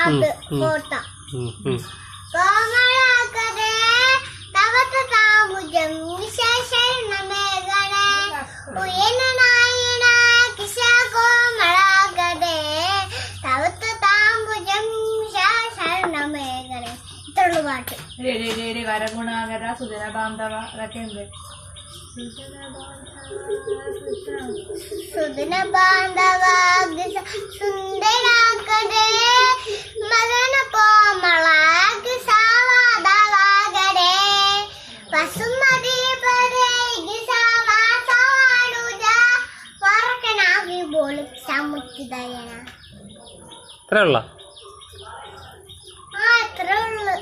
അത് ഫോട്ടോ കോമളാകരെ തവത താമുജം വിശേഷണമേകണേ ഉയനനായണ കിശ കോമളാകരെ തവത താമുജം വിശേഷണമേകണേ. ഇത്രയുള്ളൂ പാട്ട്. വരഗുണാകര സുജന ബാന്ധവ അതൊക്കെ ഉണ്ട്. സുദിന ബാന്ധവ സുന്ദരാകരെ മദന കോമള കിസാവാദവാകരെ വസുമതി പരേ കിസാവാസാവാനുജ വറക്കനാവി ബോളി സമുച്ചിതയന. ഇത്രയുള്ള ഇത്രയുള്ളൂ.